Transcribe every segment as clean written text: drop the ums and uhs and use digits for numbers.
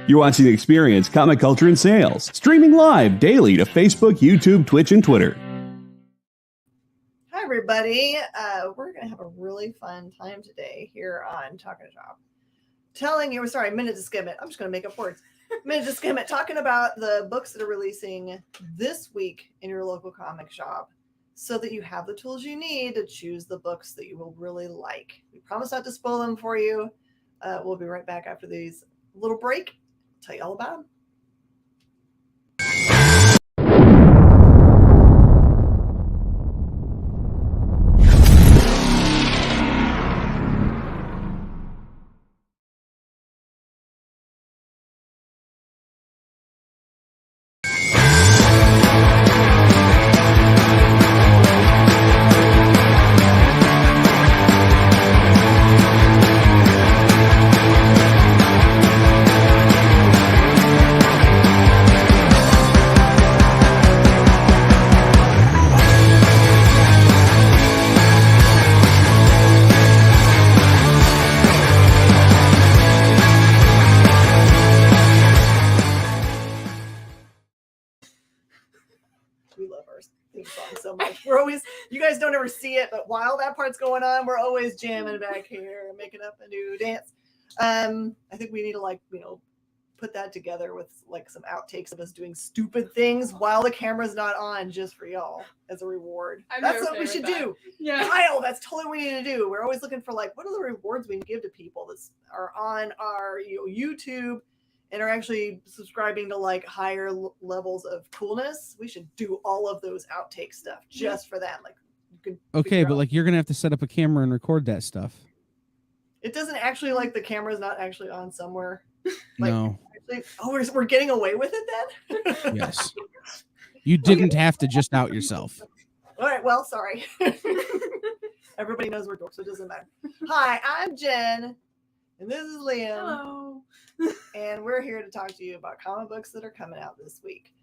You're watching The Experience Comic Culture and Sales, streaming live daily to Facebook, YouTube, Twitch, and Twitter. Hi, everybody. We're going to have a really fun time today here on Talking Shop. Minute to Skim It. I'm just going to make up words. Minute to Skim It, talking about the books that are releasing this week in your local comic shop so that you have the tools you need to choose the books that you will really like. We promise not to spoil them for you. We'll be right back after these little break. Tell you all about them. So much. You guys don't ever see it, but while that part's going on, we're always jamming back here, making up a new dance. I think we need to put that together with some outtakes of us doing stupid things while the camera's not on, just for y'all as a reward. That's what we should do. Yeah, Kyle, that's totally what we need to do. We're always looking for what are the rewards we can give to people that are on our YouTube and are actually subscribing to higher levels of coolness. We should do all of those outtake stuff just for that. But you're gonna have to set up a camera and record that stuff. It doesn't actually the camera's not actually on somewhere. No. Actually, we're getting away with it then. Yes. You didn't have to just out yourself. All right. Well, sorry. Everybody knows we're dorks, so it doesn't matter. Hi, I'm Jen. And this is Liam. Hello. And we're here to talk to you about comic books that are coming out this week.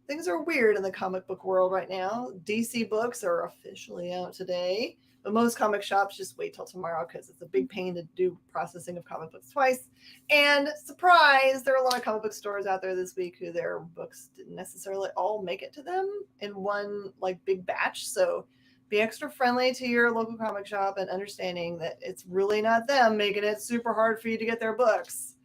Things are weird in the comic book world right now. DC books are officially out today, but most comic shops just wait till tomorrow because it's a big pain to do processing of comic books twice. And surprise, there are a lot of comic book stores out there this week who their books didn't necessarily all make it to them in one big batch. So be extra friendly to your local comic shop and understanding that it's really not them making it super hard for you to get their books.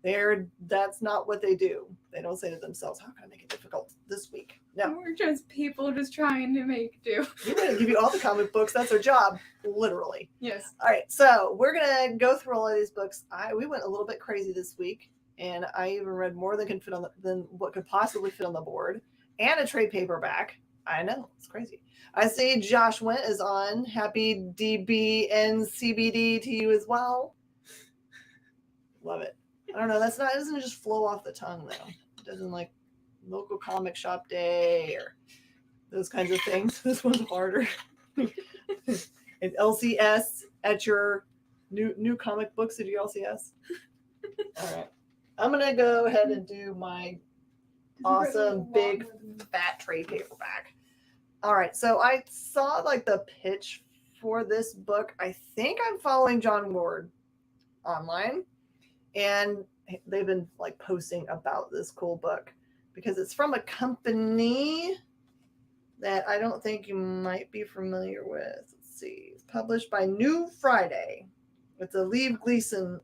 That's not what they do. They don't say to themselves, how can I make it difficult this week? No. We're just people just trying to make do. We're going to give you all the comic books. That's our job, literally. Yes. All right, so we're going to go through all of these books. We went a little bit crazy this week, and I even read more than what could possibly fit on the board, and a trade paperback. I know, it's crazy. I see Josh Went is on. Happy NCBD to you as well. Love it. I don't know. It doesn't just flow off the tongue though. It doesn't local comic shop day or those kinds of things. This one's harder. It's LCS at your new comic books at your LCS. All right. I'm gonna go ahead and do my awesome big fat trade paperback. All right, so I saw the pitch for this book. I think I'm following John Ward online, and they've been posting about this cool book because it's from a company that I don't think you might be familiar with. Let's see, it's published by New Friday. It's a Lev Gleason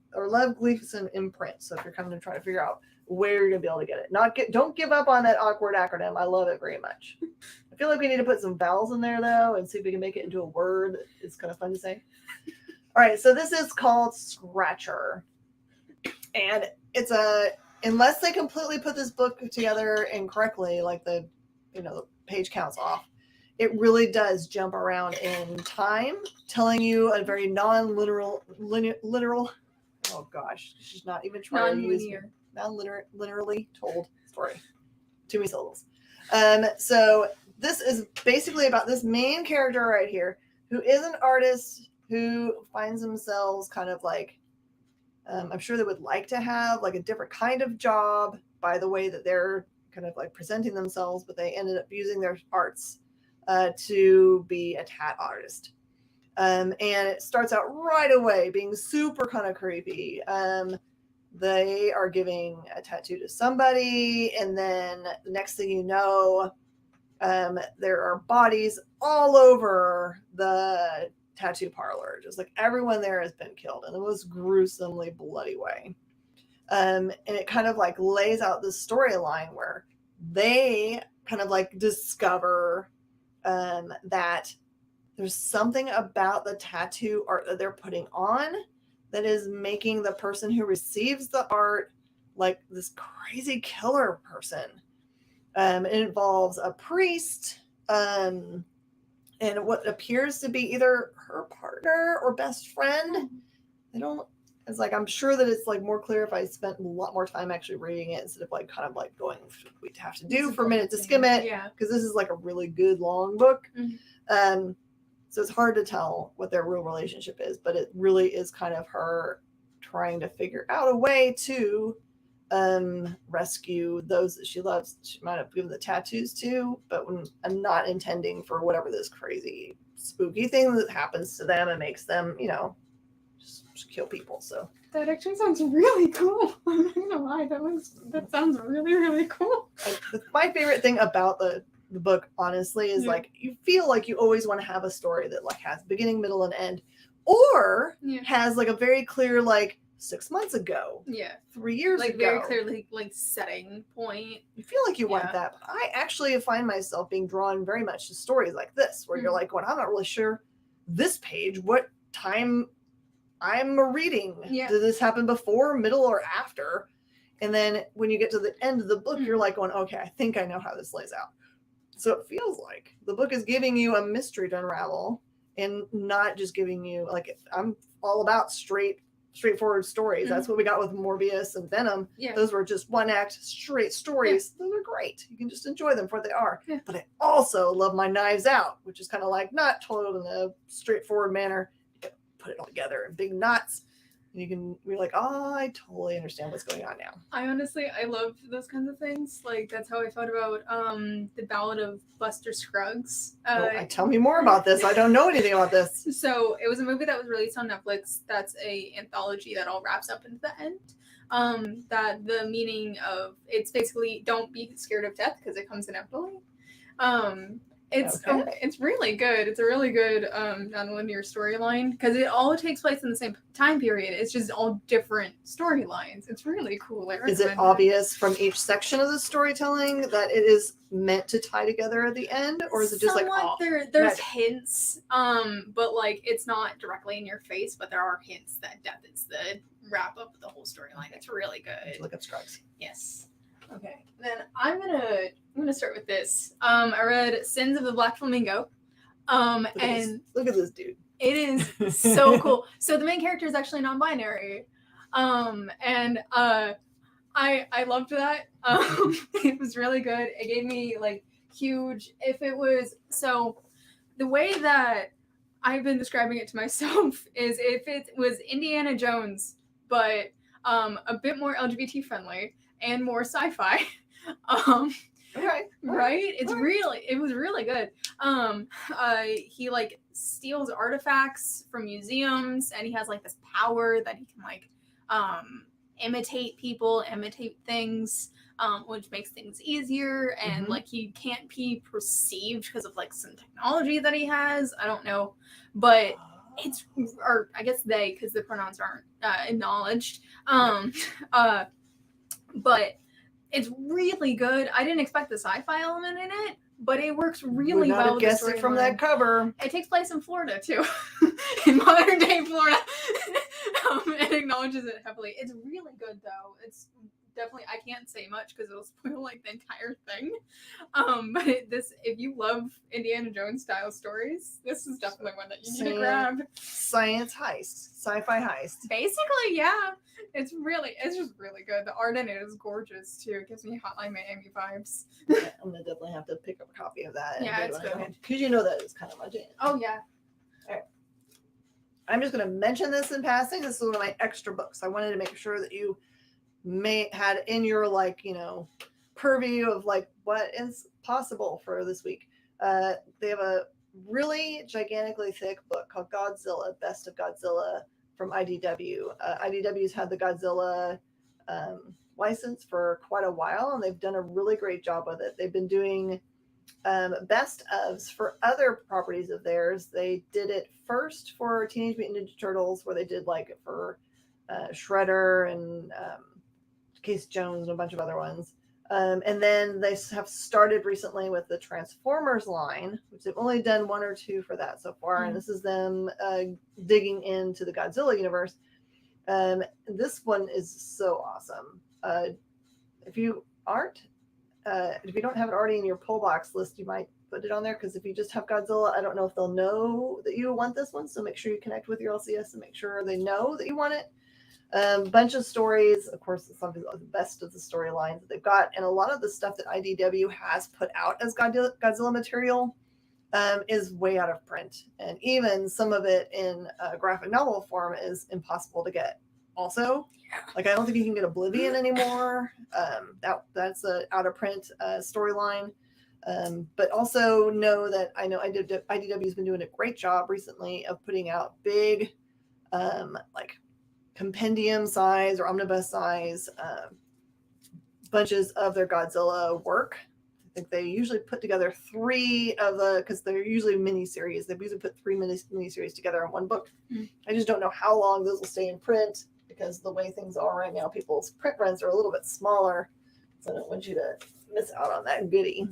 imprint. So if you're coming to try to figure out where you're gonna be able to get it, don't give up on that awkward acronym. I love it very much. I feel like we need to put some vowels in there though and see if we can make it into a word. It's kind of fun to say. All right, so this is called Scratcher, and it's unless they completely put this book together incorrectly, the page counts off. It really does jump around in time, telling you a very literal. Oh gosh, she's not even trying to use literally told story. Too many syllables. So this is basically about this main character right here, who is an artist who finds themselves kind of I'm sure they would like to have a different kind of job by the way that they're kind of presenting themselves, but they ended up using their arts to be a tat artist. And it starts out right away being super kind of creepy. they are giving a tattoo to somebody, and then the next thing you know, there are bodies all over the tattoo parlor. Just like everyone there has been killed in the most gruesomely bloody way. And it kind of like lays out this storyline where they kind of like discover that there's something about the tattoo art that they're putting on that is making the person who receives the art like this crazy killer person. It involves a priest and what appears to be either her partner or best friend. It's like, I'm sure that it's like more clear if I spent a lot more time actually reading it instead of like kind of like going, we'd have to do for a minute to skim it. Yeah. Because this is like a really good long book. Mm-hmm. So it's hard to tell what their real relationship is, but it really is kind of her trying to figure out a way to rescue those that she loves. She might have given the tattoos to, but not intending for whatever this crazy spooky thing that happens to them and makes them, just kill people. So that actually sounds really cool. I'm not gonna lie, that sounds really, really cool. My favorite thing about the book, honestly, is like you feel like you always want to have a story that like has beginning, middle, and end, or has like a very clear like 6 months ago, 3 years like ago, very clearly like setting point. You feel like you want that, but I actually find myself being drawn very much to stories like this, where you're like, going, I'm not really sure this page what time I'm reading. Did this happen before, middle, or after? And then when you get to the end of the book, you're like going, okay, I think I know how this lays out. So it feels like the book is giving you a mystery to unravel and not just giving you like, I'm all about straightforward stories. That's what we got with Morbius and Venom. Those were just one act straight stories. Those are great. You can just enjoy them for what they are. But I also love my Knives Out, which is kind of like not told in a straightforward manner. You put it all together in big knots. And you're like, oh, I totally understand what's going on now. I love those kinds of things. Like that's how I thought about the Ballad of Buster Scruggs. Tell me more about this. I don't know anything about this. So it was a movie that was released on Netflix. That's a anthology that all wraps up into the end. That the meaning of it's basically don't be scared of death because it comes inevitably. It's really good. It's a really good non-linear storyline because it all takes place in the same time period. It's just all different storylines. It's really cool. Is it obvious from each section of the storytelling that it is meant to tie together at the end, or is it just somewhat, like there's hints, but like it's not directly in your face, but there are hints that death is the wrap up of the whole storyline. It's really good. Look up Scruggs. Yes. Okay, then I'm gonna start with this. I read Sins of the Black Flamingo. Look at this dude. It is so cool. So the main character is actually non-binary. I loved that. It was really good. It gave me like huge so the way that I've been describing it to myself is if it was Indiana Jones, but a bit more LGBT friendly and more sci-fi. Right. It was really good. He like steals artifacts from museums, and he has like this power that he can like imitate people, imitate things, which makes things easier, and like he can't be perceived because of like some technology that he has. I don't know, but or I guess they, because the pronouns aren't acknowledged. But it's really good. I didn't expect the sci-fi element in it, but it works really well. Guessed it from that cover. It takes place in Florida too, in modern day Florida. It acknowledges it heavily. It's really good though. It's definitely, I can't say much because it'll spoil like the entire thing. But if you love Indiana Jones style stories, this is definitely one that you need to grab. Science heist, sci-fi heist. Basically, yeah. It's just really good. The art in it is gorgeous too. It gives me Hotline Miami vibes. Yeah, I'm gonna definitely have to pick up a copy of that. Yeah, it's good. Because you know that is kind of my jam. Oh yeah. All right. I'm just gonna mention this in passing. This is one of my extra books. I wanted to make sure that you had in your purview of like what is possible for this week. They have a really gigantically thick book called Godzilla, Best of Godzilla from IDW. IDW's had the Godzilla license for quite a while, and they've done a really great job with it. They've been doing best ofs for other properties of theirs. They did it first for Teenage Mutant Ninja Turtles, where they did like it for Shredder and Case Jones and a bunch of other ones. And then they have started recently with the Transformers line, which they've only done 1 or 2 for that so far. And this is them digging into the Godzilla universe. This one is so awesome. If you don't have it already in your pull box list, you might put it on there, because if you just have Godzilla, I don't know if they'll know that you want this one. So make sure you connect with your LCS and make sure they know that you want it. Bunch of stories. Of course, it's some of the best of the storylines that they've got. And a lot of the stuff that IDW has put out as Godzilla material is way out of print. And even some of it in graphic novel form is impossible to get. Also, like, I don't think you can get Oblivion anymore. That's a out of print storyline. But also know that I know IDW has been doing a great job recently of putting out big, like compendium size or omnibus size bunches of their Godzilla work. I think they usually put together 3 of the, because they're usually miniseries. They've usually put 3 miniseries together in one book. I just don't know how long those will stay in print, because the way things are right now, people's print runs are a little bit smaller. So I don't want you to miss out on that goodie.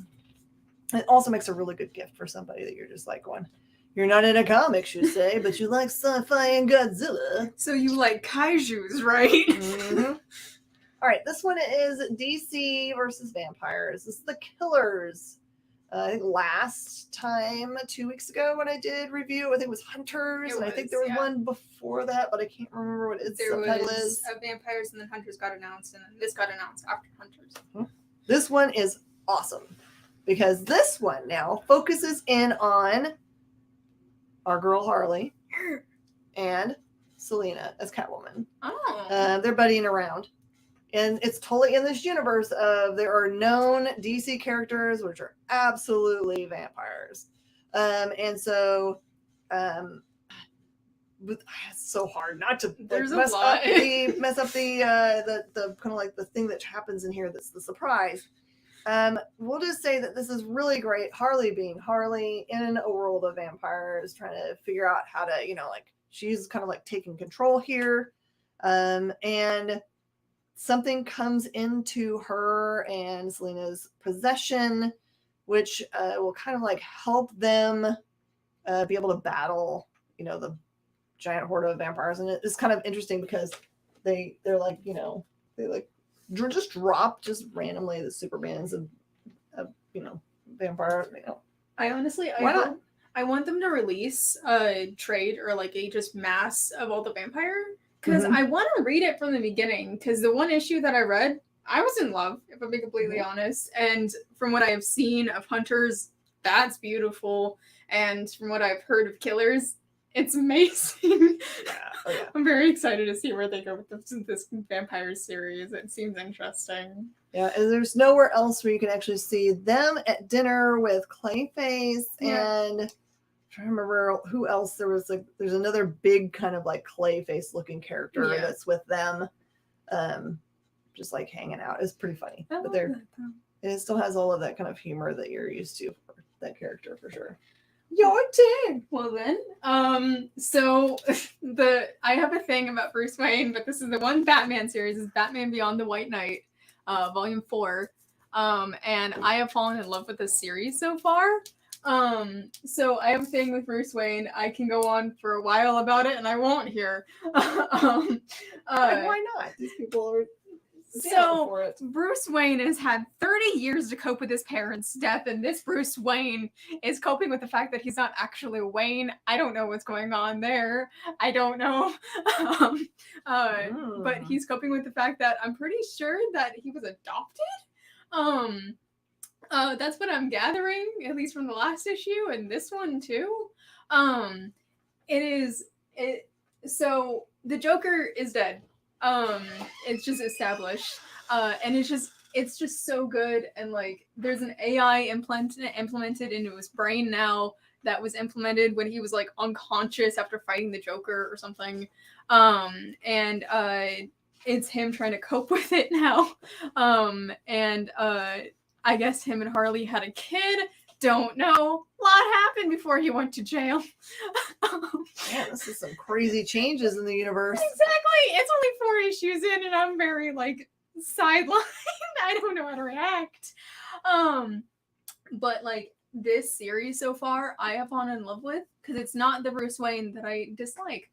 It also makes a really good gift for somebody that you're just like going, you're not into comics, you say, but you like sci-fi and Godzilla. So you like kaijus, right? Mm-hmm. All right, this one is DC versus vampires. This is the Killers. I think last time, 2 weeks ago, when I did review, I think it was Hunters, and I think there was one before that, but I can't remember what its subtitle is. Vampires, and then Hunters got announced, and then this got announced after Hunters. This one is awesome, because this one now focuses in on our girl Harley and Selena as Catwoman. Oh. They're buddying around. And it's totally in this universe of there are known DC characters which are absolutely vampires. And so it's so hard not to mess up the kind of like the thing that happens in here that's the surprise. We'll just say that this is really great. Harley being Harley in a world of vampires, trying to figure out how to, like, she's kind of like taking control here. And something comes into her and Selena's possession, which will kind of like help them be able to battle, the giant horde of vampires. And it's kind of interesting because they're like, they like just drop just randomly the Supermans of vampire. I honestly, I want them to release a trade or like a just mass of all the vampire, because I want to read it from the beginning, because the one issue that I read, I was in love, if I'm being completely honest. And from what I have seen of Hunters, that's beautiful. And from what I've heard of Killers, it's amazing. Yeah. I'm very excited to see where they go with this vampire series. It seems interesting. Yeah, and there's nowhere else where you can actually see them at dinner with Clayface and I'm trying to remember who else there was. There's another big kind of like Clayface looking character that's with them, just like hanging out. It's pretty funny, but it still has all of that kind of humor that you're used to for that character for sure. Your turn. Well then, so I have a thing about Bruce Wayne, but this is the one Batman series, is Batman Beyond the White Knight, Volume 4, and I have fallen in love with this series so far. So I have a thing with Bruce Wayne. I can go on for a while about it, and I won't here. Why not? These people are. So Bruce Wayne has had 30 years to cope with his parents' death, and this Bruce Wayne is coping with the fact that he's not actually Wayne. I don't know what's going on there. I don't know. But he's coping with the fact that I'm pretty sure that he was adopted. That's what I'm gathering, at least from the last issue and this one too. So the Joker is dead. It's just established, and it's just so good. And like, there's an AI implemented into his brain now that was implemented when he was like unconscious after fighting the Joker or something. And it's him trying to cope with it now. And I guess him and Harley had a kid. Don't know. A lot happened before he went to jail. Yeah, this is some crazy changes in the universe. Exactly. It's only 4 issues in, and I'm very like sidelined. I don't know how to react. But like this series so far, I have fallen in love with because it's not the Bruce Wayne that I dislike.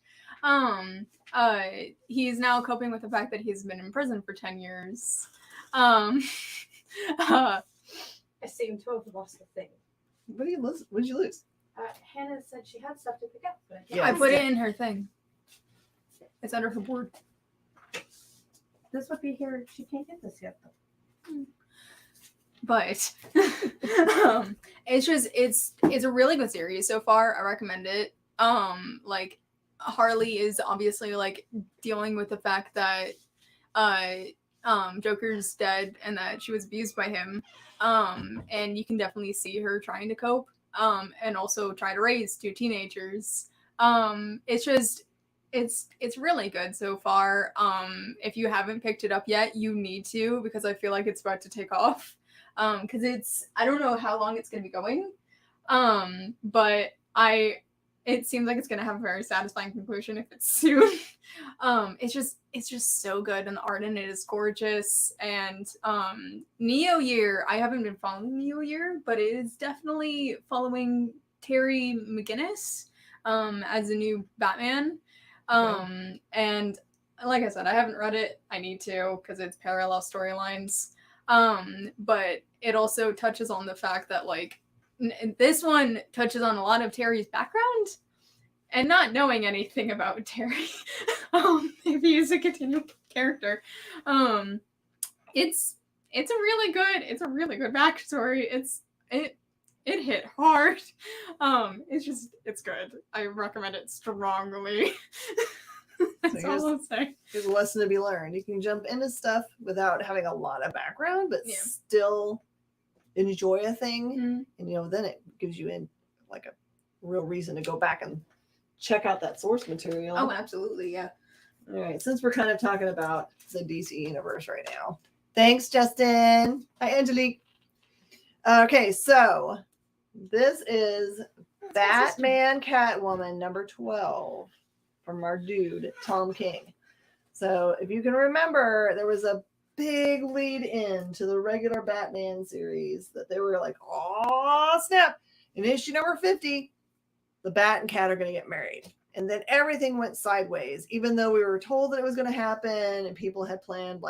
He's now coping with the fact that he's been in prison for 10 years. I seem to have lost the thing. What did you lose? What did you lose? Hannah said she had stuff to pick up, but Yeah. I put it in her thing. It's under her board. this would be here. She can't get this yet, though. But it's a really good series so far. I recommend it. Like Harley is obviously like dealing with the fact that Joker's dead and that she was abused by him. And you can definitely see her trying to cope. And also try to raise 2 teenagers. It's really good so far. If you haven't picked it up yet, you need to, because I feel like it's about to take off. Because I don't know how long it's gonna be going. But it seems like it's gonna have a very satisfying conclusion if it's soon. It's just so good, and the art in it is gorgeous. And Neo Year, I haven't been following Neo Year, but it is definitely following Terry McGinnis as a new Batman. And like I said, I haven't read it. I need to because it's parallel storylines. But it also touches on the fact that like this one touches on a lot of Terry's background and not knowing anything about Terry. If he is a continual character. It's a really good backstory. It hit hard. It's good. I recommend it strongly. That's So all I'll say. There's a lesson to be learned. You can jump into stuff without having a lot of background, but still enjoy a thing. Mm-hmm. And then it gives you like a real reason to go back and check out that source material. Oh, absolutely, yeah. All right, since we're kind of talking about the DC universe right now. Thanks, Justin. Hi, Angelique. Okay, so this is Batman Catwoman number 12 from our dude, Tom King. So if you can remember, there was a big lead in to the regular Batman series that they were like, oh, snap. In issue number 50, the Bat and Cat are going to get married. And then everything went sideways, even though we were told that it was going to happen and people had planned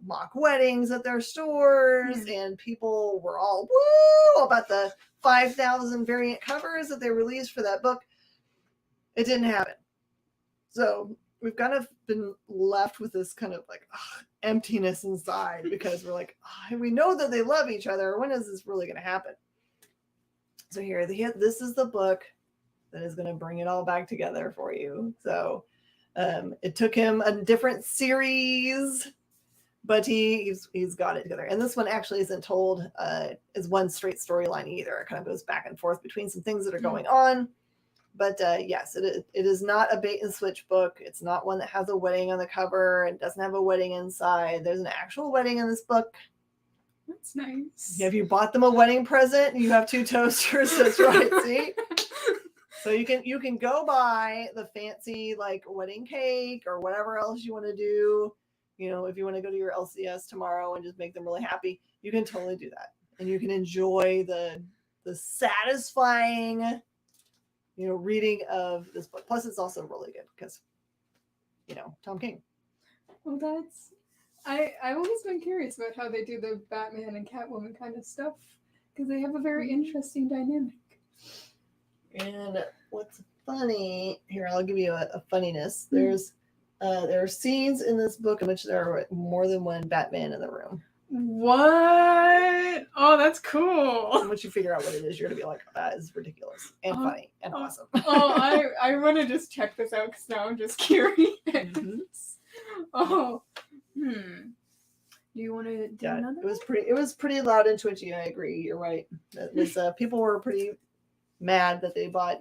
mock weddings at their stores and people were all woo about the 5,000 variant covers that they released for that book. It didn't happen. So we've kind of been left with this kind of like emptiness inside because we're like, we know that they love each other. When is this really going to happen? So here, this is the book that is going to bring it all back together for you. So it took him a different series, but he's got it together. And this one actually isn't told as one straight storyline either. It kind of goes back and forth between some things that are going on. But yes, it is not a bait and switch book. It's not one that has a wedding on the cover. It doesn't have a wedding inside. There's an actual wedding in this book. That's nice. Have you bought them a wedding present? You have 2 toasters. That's right. See? So you can go buy the fancy like wedding cake or whatever else you want to do. If you want to go to your LCS tomorrow and just make them really happy, you can totally do that. And you can enjoy the satisfying, reading of this book. Plus it's also really good because, Tom King. Well, I've always been curious about how they do the Batman and Catwoman kind of stuff because they have a very interesting dynamic. And what's funny here, I'll give you a funniness. There are scenes in this book in which there are more than one Batman in the room. What? Oh, that's cool. And once you figure out what it is, you're gonna be like, that is ridiculous and funny and awesome. I want to just check this out because now I'm just curious. Oh, Do you want to do another? It was pretty loud and twitchy. I agree. You're right. It was, people were pretty mad that they bought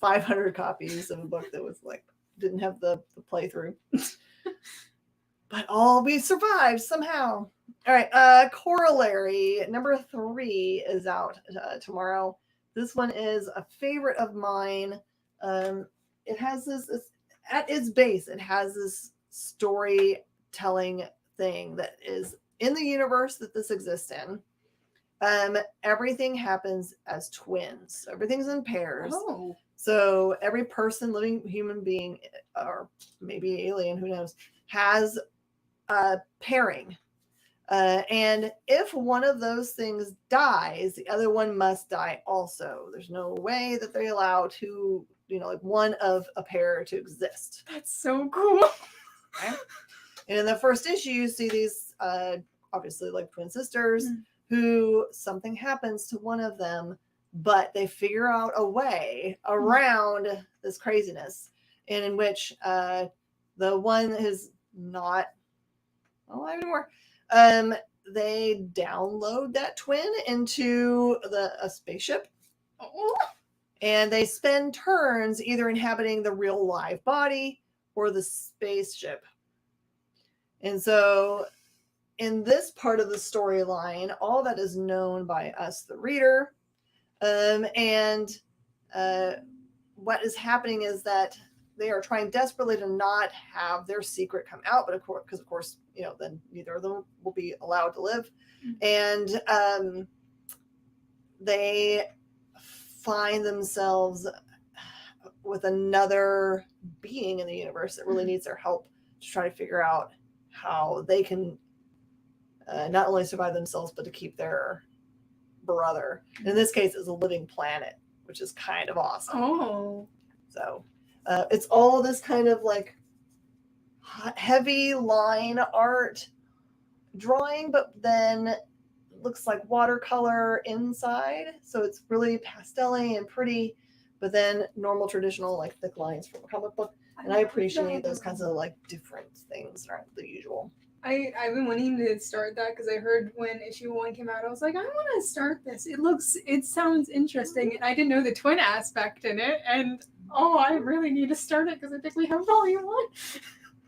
500 copies of a book that was like didn't have the playthrough. but all we survived somehow. All right, Corollary number 3 is out tomorrow. This one is a favorite of mine. It has this at its base, it has this storytelling thing that is in the universe that this exists in. Everything happens as twins. Everything's in pairs. Oh. So every person, living human being, or maybe alien, who knows, has a pairing. And if one of those things dies, the other one must die also. There's no way that they allow two, like one of a pair to exist. That's so cool. Okay? And in the first issue, you see these, obviously, like twin sisters, who something happens to one of them, but they figure out a way around this craziness, and in which the one is not alive anymore. They download that twin into a spaceship, and they spend turns either inhabiting the real live body or the spaceship. And so in this part of the storyline, all that is known by us, the reader, and what is happening is that they are trying desperately to not have their secret come out, but of course, then neither of them will be allowed to live. And they find themselves with another being in the universe that really needs their help to try to figure out how they can not only survive themselves, but to keep their brother. In this case, it's a living planet, which is kind of awesome. Oh. So it's all this kind of like heavy line art drawing, but then looks like watercolor inside. So it's really pastel-y and pretty, but then normal traditional like thick lines from a comic book. And I appreciate those kinds of like different things that aren't the usual. I've been wanting to start that because I heard when issue 1 came out, I was like, I want to start this. It sounds interesting, and I didn't know the twin aspect in it. And I really need to start it because I think we have volume 1.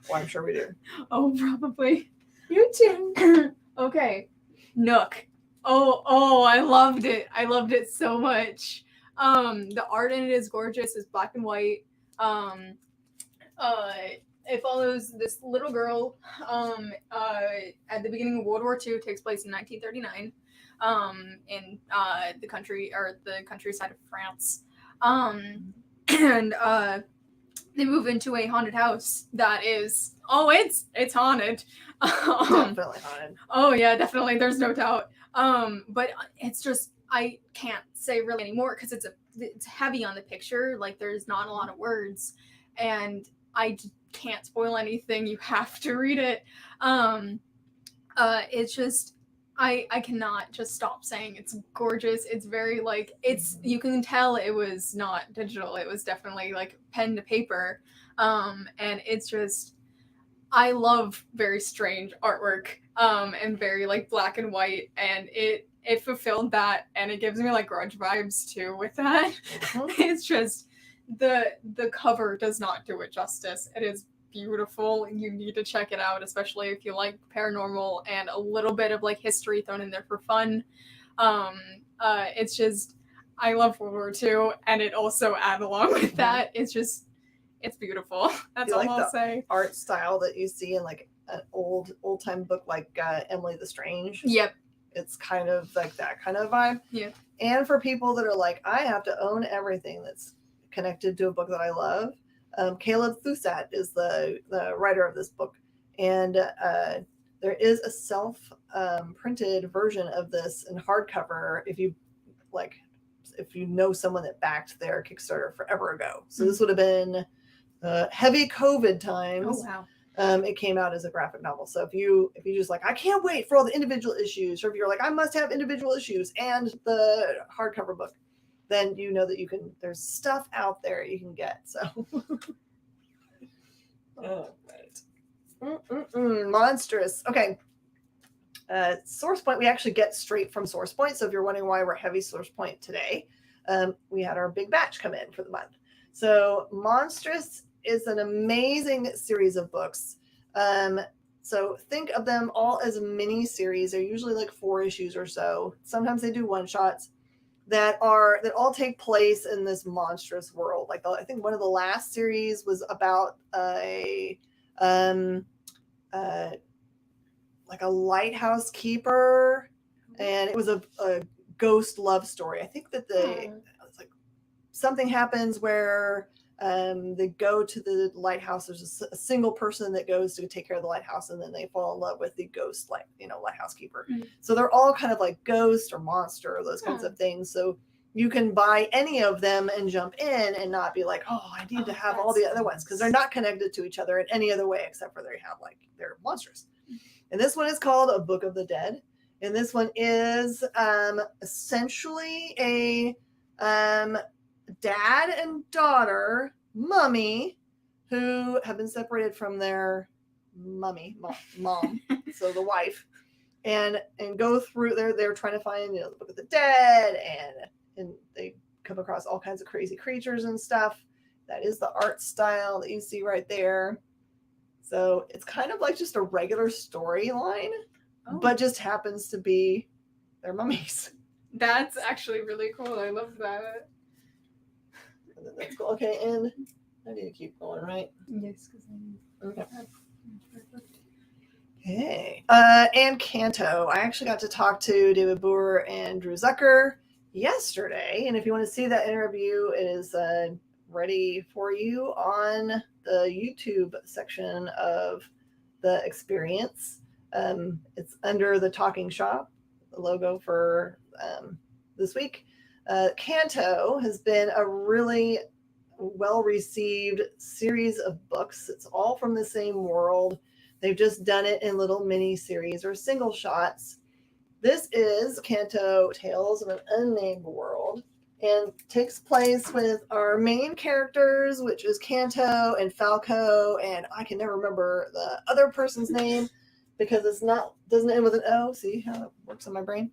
Well, I'm sure we do. Oh, probably. You too. Okay, Nook. Oh, I loved it. I loved it so much. The art in it is gorgeous. It's black and white. It follows this little girl at the beginning of World War II. It takes place in 1939 in the countryside of France. And they move into a haunted house that is it's haunted. Definitely haunted. Oh yeah, definitely. There's no doubt. But it's just I can't say really anymore because it's heavy on the picture. Like there's not a lot of words, and I can't spoil anything. You have to read it. It's just I cannot just stop saying it's gorgeous. It's very like you can tell it was not digital. It was definitely like pen to paper. And it's just I love very strange artwork and very like black and white, and it fulfilled that, and it gives me like Grudge vibes too with that. It's just the cover does not do it justice. It is beautiful, and you need to check it out, especially if you like paranormal and a little bit of like history thrown in there for fun. It's just I love World War II, and it also add along with that. It's beautiful. That's all I'll say. Art style that you see in like an old time book like Emily the Strange. Yep. It's kind of like that kind of vibe. Yeah. And for people that are like, I have to own everything that's connected to a book that I love. Caleb Thusat is the writer of this book, and there is a self-printed version of this in hardcover if you know someone that backed their Kickstarter forever ago. So this would have been heavy COVID times. Oh wow. It came out as a graphic novel. So if you just like, I can't wait for all the individual issues, or if you're like, I must have individual issues and the hardcover book, then you know that there's stuff out there you can get. So monstrous. Okay. Source Point, we actually get straight from Source Point. So if you're wondering why we're heavy Source Point today, we had our big batch come in for the month. So Monstrous is an amazing series of books So think of them all as mini series. They're usually like 4 issues or so. Sometimes they do one shots that all take place in this monstrous world. Like I think one of the last series was about like a lighthouse keeper, and it was a ghost love story. I think that it's like something happens where they go to the lighthouse. There's a single person that goes to take care of the lighthouse, and then they fall in love with the ghost, lighthouse keeper. So they're all kind of like ghost or monster, or those kinds of things. So you can buy any of them and jump in and not be like, oh, I need to have all the other ones, because they're not connected to each other in any other way except for they're monstrous. And this one is called A Book of the Dead. And this one is essentially a dad and daughter mummy who have been separated from their mom, so the wife, and go through they're trying to find the Book of the Dead, and they come across all kinds of crazy creatures and stuff. That is the art style that you see right there. So it's kind of like just a regular storyline, but just happens to be their mummies. That's actually really cool. I love that. That's cool. Okay, and I need to keep going, right? Yes, Okay. Okay. And Kanto. I actually got to talk to David Boer and Drew Zucker yesterday, and if you want to see that interview, it is ready for you on the YouTube section of the experience. It's under the Talking Shop, the logo for this week. Kanto has been a really well-received series of books. It's all from the same world. They've just done it in little mini series or single shots. This is Kanto Tales of an Unnamed World, and takes place with our main characters, which is Kanto and Falco, and I can never remember the other person's name because doesn't end with an O. See how it works on my brain?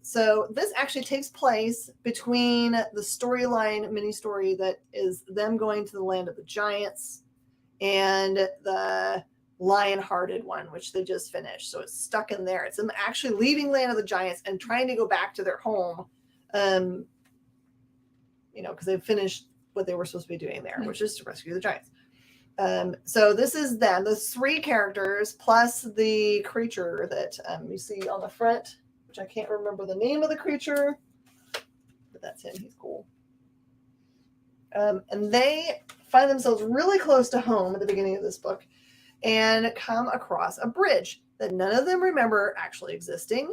So this actually takes place between the storyline mini story that is them going to the land of the giants and the lion-hearted one, which they just finished. So it's stuck in there. It's them actually leaving land of the giants and trying to go back to their home, because they've finished what they were supposed to be doing there, which is to rescue the giants. So this is them, the 3 characters plus the creature that you see on the front, which I can't remember the name of the creature, but that's him. He's cool. And they find themselves really close to home at the beginning of this book and come across a bridge that none of them remember actually existing.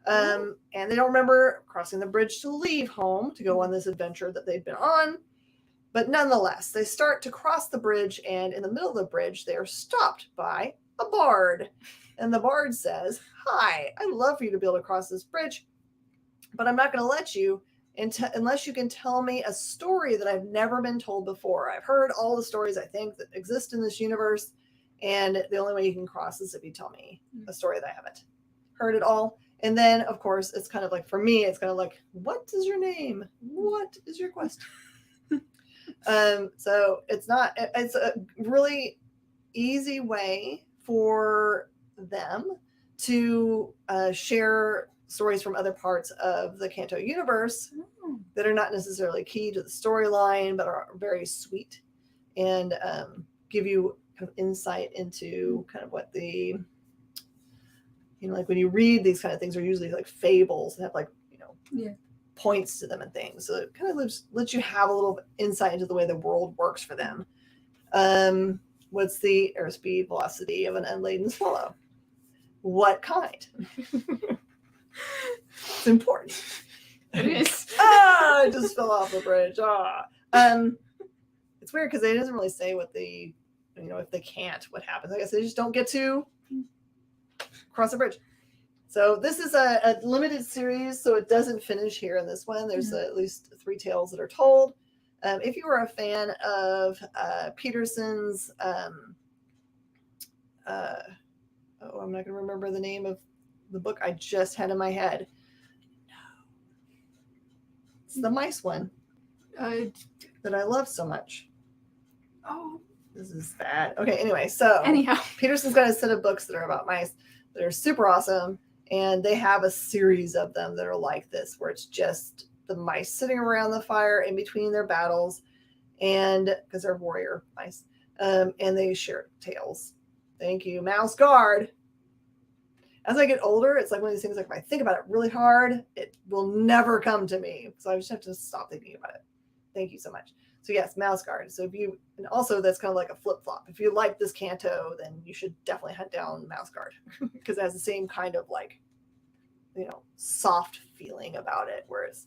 And they don't remember crossing the bridge to leave home to go on this adventure that they've been on. But nonetheless, they start to cross the bridge, and in the middle of the bridge, they are stopped by a bard. And the bard says, "Hi, I'd love for you to be able to cross this bridge, but I'm not going to let you unless you can tell me a story that I've never been told before. I've heard all the stories I think that exist in this universe, and the only way you can cross is if you tell me a story that I haven't heard at all." And then, of course, it's kind of like, for me, it's kind of like, what is your name? What is your question? So it's a really easy way for them to share stories from other parts of the Kanto universe that are not necessarily key to the storyline, but are very sweet and give you kind of insight into kind of what the, like when you read these kind of things are usually like fables and have like, points to them and things. So it kind of lets you have a little insight into the way the world works for them. What's the airspeed velocity of an unladen swallow? What kind? It's important. It is. I just fell off the bridge. It's weird because it doesn't really say what the, if they can't, what happens. I guess they just don't get to cross the bridge. So this is a limited series, so it doesn't finish here in this one. There's at least 3 tales that are told. If you are a fan of Peterson's, I'm not going to remember the name of the book I just had in my head. No. It's the mice one that I love so much. Oh, This is bad. Okay, anyway, so Anyhow, Peterson's got a set of books that are about mice that are super awesome, and they have a series of them that are like this, where it's just the mice sitting around the fire in between their battles, and because they're warrior mice, and they share tales. Thank you, Mouse Guard. As I get older, it's like one of these things, like if I think about it really hard, it will never come to me. So I just have to stop thinking about it. Thank you so much. So yes, Mouse Guard. So if you, and also that's kind of like a flip-flop. If you like this Kanto, then you should definitely hunt down Mouse Guard because it has the same kind of like, soft feeling about it. Whereas,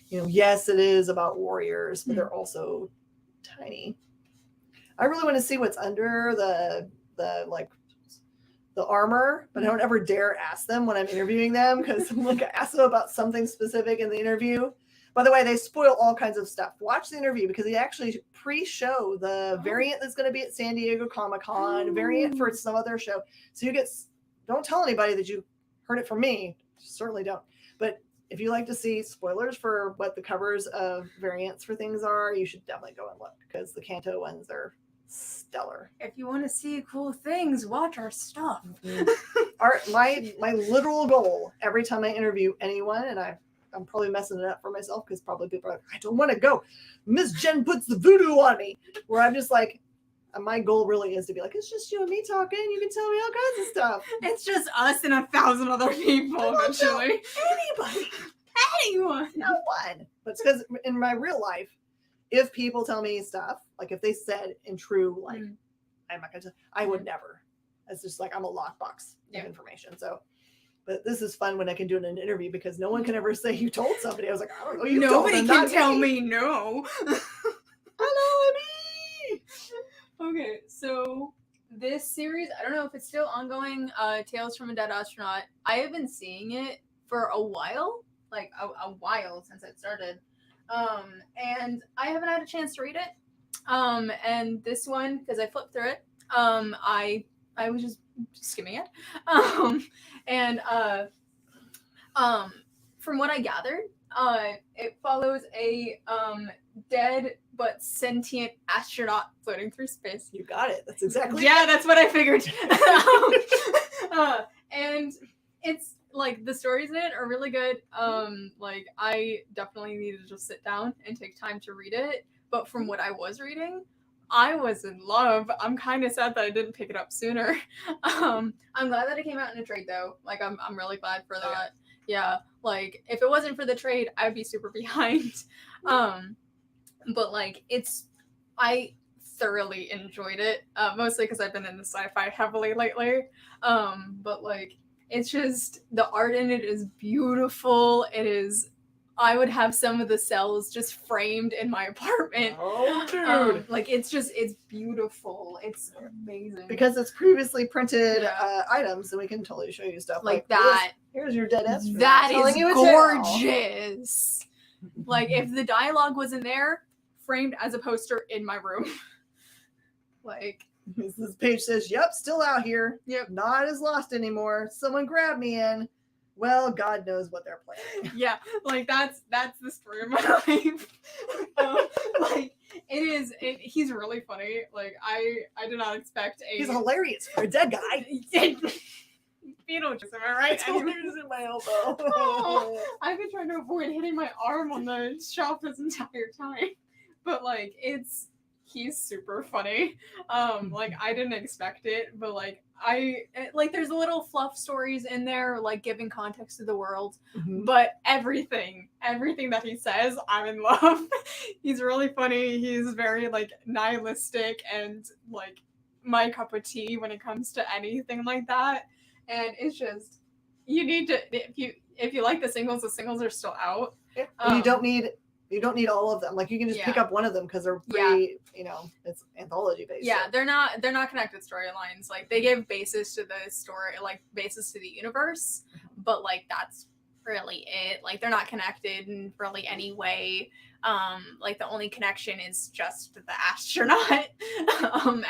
yes, it is about warriors, but they're also tiny. I really want to see what's under the armor, but I don't ever dare ask them when I'm interviewing them because I'm like, I ask them about something specific in the interview. By the way, they spoil all kinds of stuff. Watch the interview because they actually pre-show the variant that's going to be at San Diego Comic-Con, variant for some other show. So don't tell anybody that you heard it from me. Certainly don't. But if you like to see spoilers for what the covers of variants for things are, you should definitely go and look because the Kanto ones are stellar. if you want to see cool things, watch our stuff. My literal goal every time I interview anyone, and I'm probably messing it up for myself because probably people are like, I don't want to go. Miss Jen puts the voodoo on me. Where I'm just like, my goal really is to be like, it's just you and me talking. You can tell me all kinds of stuff. It's just us and 1,000 other people, eventually. Anybody. Anyone. No one. But it's because in my real life, if people tell me stuff, like if they said in true, like, I'm not going to, I would never. It's just like, I'm a lockbox of information. So, but this is fun when I can do it in an interview because no one can ever say you told somebody. I was like, I don't know. You Nobody told them, can tell me no. Hello, me. Okay, so this series, I don't know if it's still ongoing, Tales from a Dead Astronaut. I have been seeing it for a while, like a while since it started. And I haven't had a chance to read it. And this one, because I flipped through it, I was just skimming it. From what I gathered, it follows a dead but sentient astronaut floating through space. You got it. That's exactly Yeah, that's what I figured. And it's like the stories in it are really good. Like I definitely needed to just sit down and take time to read it. But from what I was reading, I was in love. I'm kind of sad that I didn't pick it up sooner. I'm glad that it came out in a trade though. Like I'm really glad for that. Yeah, like if it wasn't for the trade, I'd be super behind. But like I thoroughly enjoyed it, mostly because I've been into sci-fi heavily lately. But like it's just the art in it is beautiful. I would have some of the cells just framed in my apartment. Oh, dude. Like it's beautiful. It's amazing. Because it's previously printed items, and we can totally show you stuff like that. Here's your dead astronaut. That telling is you a gorgeous. Like if the dialogue wasn't there, framed as a poster in my room. Like this page says, "Yep, still out here. Yep, not as lost anymore. Someone grabbed me in." Well, God knows what they're planning. Yeah, like that's the story of my life. Like he's really funny. Like I did not expect He's hilarious for a dead guy. Beetlejuice, am I right? It's in my elbow. Oh, I've been trying to avoid hitting my arm on the shelf this entire time. But like he's super funny. Like I didn't expect it, but like there's little fluff stories in there, like giving context to the world. Mm-hmm. But everything that he says, I'm in love. He's really funny. He's very like nihilistic and like my cup of tea when it comes to anything like that. And it's just you need to if you like the singles are still out. Yeah. You don't need all of them. Like you can just pick up one of them because they're pretty, it's anthology based. Yeah, so. They're not connected storylines. Like they give basis to the story, like basis to the universe, but like that's really it. Like they're not connected in really any way. Like the only connection is just the astronaut.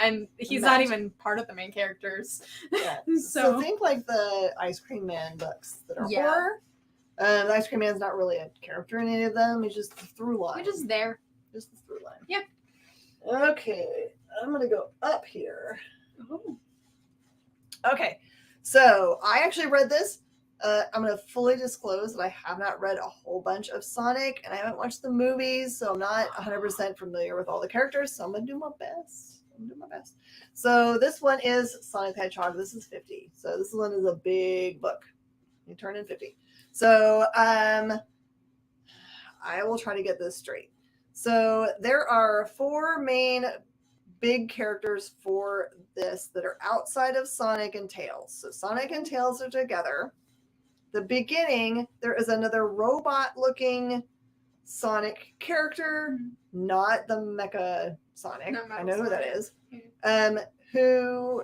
And he's not even part of the main characters. Yeah. So think like the Ice Cream Man books that are horror. The Ice Cream Man's not really a character in any of them. He's just the through line. He's just there. Just the through line. Yep. Okay. I'm going to go up here. Oh. Okay, so I actually read this. I'm going to fully disclose that I have not read a whole bunch of Sonic, and I haven't watched the movies, so I'm not 100% familiar with all the characters, so I'm going to do my best. So this one is Sonic the Hedgehog. This is 50. So this one is a big book. You turn in 50. So I will try to get this straight. So there are 4 main big characters for this that are outside of Sonic and Tails. So Sonic and Tails are together. The beginning, there is another robot-looking Sonic character, not the Mecha Sonic. I know who that is. Who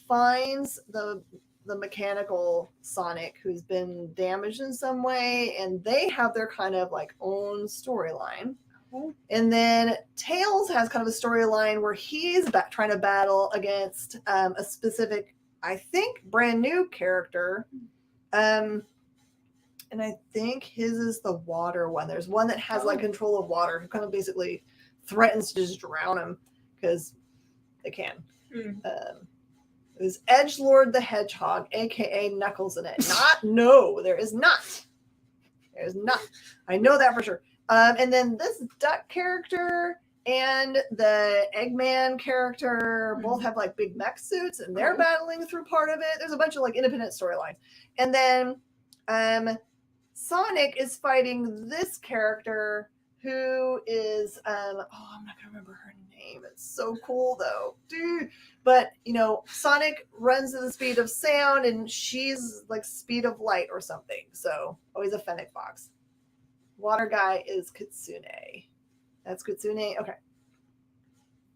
finds the mechanical Sonic who's been damaged in some way, and they have their kind of like own storyline. And then Tails has kind of a storyline where he's trying to battle against a specific, I think, brand new character. And I think his is the water one. There's one that has like control of water who kind of basically threatens to just drown him because they can. It was Edgelord the Hedgehog, aka Knuckles in it. No, there is not. There's not. I know that for sure. And then this duck character and the Eggman character both have like big mech suits, and they're battling through part of it. There's a bunch of like independent storylines. And then Sonic is fighting this character who is I'm not gonna remember her name. It's so cool though, dude. But Sonic runs at the speed of sound, and she's like speed of light or something. So he's a fennec fox. Water guy is Kitsune. That's Kitsune. Okay.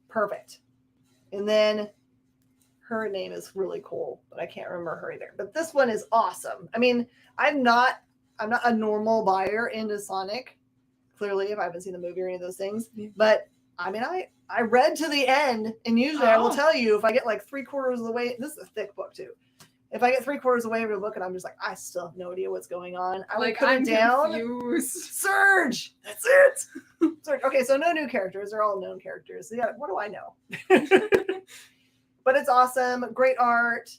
Perfect. And then her name is really cool, but I can't remember her either. But this one is awesome. I mean, I'm not a normal buyer into Sonic. Clearly, if I haven't seen the movie or any of those things. But I mean, I read to the end, and usually I will tell you if I get like 3/4 of the way. This is a thick book too. If I get 3/4 of the way of the book and I'm just like, I still have no idea what's going on, I would put it down. Confused. Surge. That's it. Surge. Okay, so no new characters. They're all known characters. So yeah, what do I know? But it's awesome. Great art.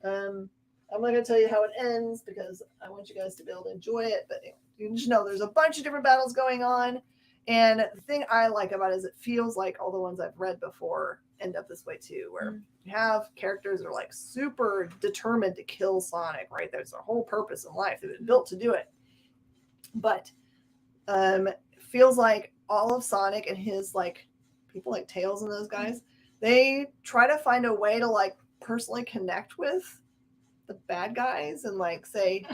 I'm not going to tell you how it ends because I want you guys to be able to enjoy it. But you just know there's a bunch of different battles going on. And the thing I like about it is it feels like all the ones I've read before end up this way too, where you have characters that are like super determined to kill Sonic, right? There's their whole purpose in life. They've been built to do it. But it feels like all of Sonic and his like people like Tails and those guys, they try to find a way to like personally connect with the bad guys and like say,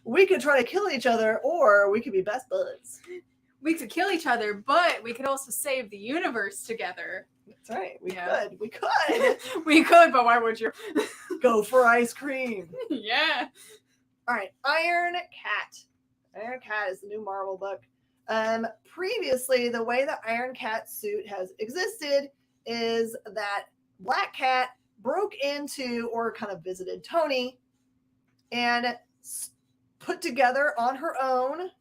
we could try to kill each other or we could be best buds. We could kill each other, but we could also save the universe together. That's right. We could. We could, but why would you? Go for ice cream. Yeah. All right. Iron Cat. Iron Cat is the new Marvel book. Previously, the way the Iron Cat suit has existed is that Black Cat broke into or kind of visited Tony and put together on her own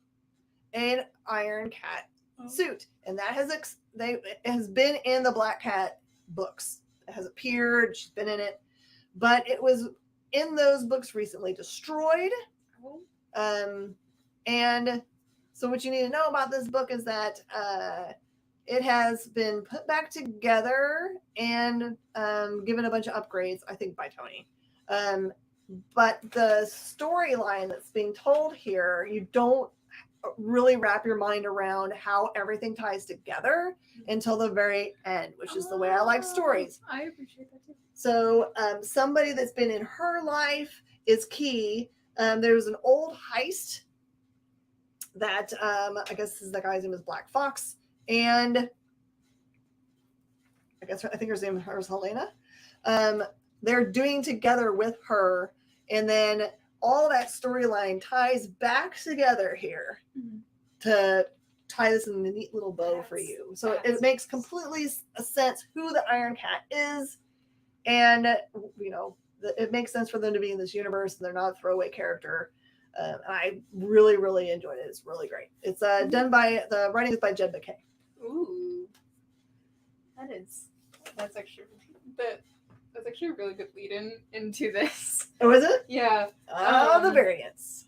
an Iron Cat suit, and that has been in the Black Cat books. It has appeared. She's been in it, but it was in those books recently destroyed. And so what you need to know about this book is that it has been put back together and given a bunch of upgrades, I think, by Tony. But the storyline that's being told here, you don't really wrap your mind around how everything ties together until the very end, which is the way I like stories. I appreciate that too. So somebody that's been in her life is key. There's an old heist that I guess the guy's name is Black Fox, and I think her name is Helena. They're doing together with her, and then all that storyline ties back together here to tie this in a neat little bow for you. So it makes completely a sense who the Iron Cat is, and it makes sense for them to be in this universe, and they're not a throwaway character. And I really, really enjoyed it. It's really great. It's the writing is by Jed McKay. Ooh, that is That's actually a really good lead-in into this. Oh, is it? Yeah. The variance.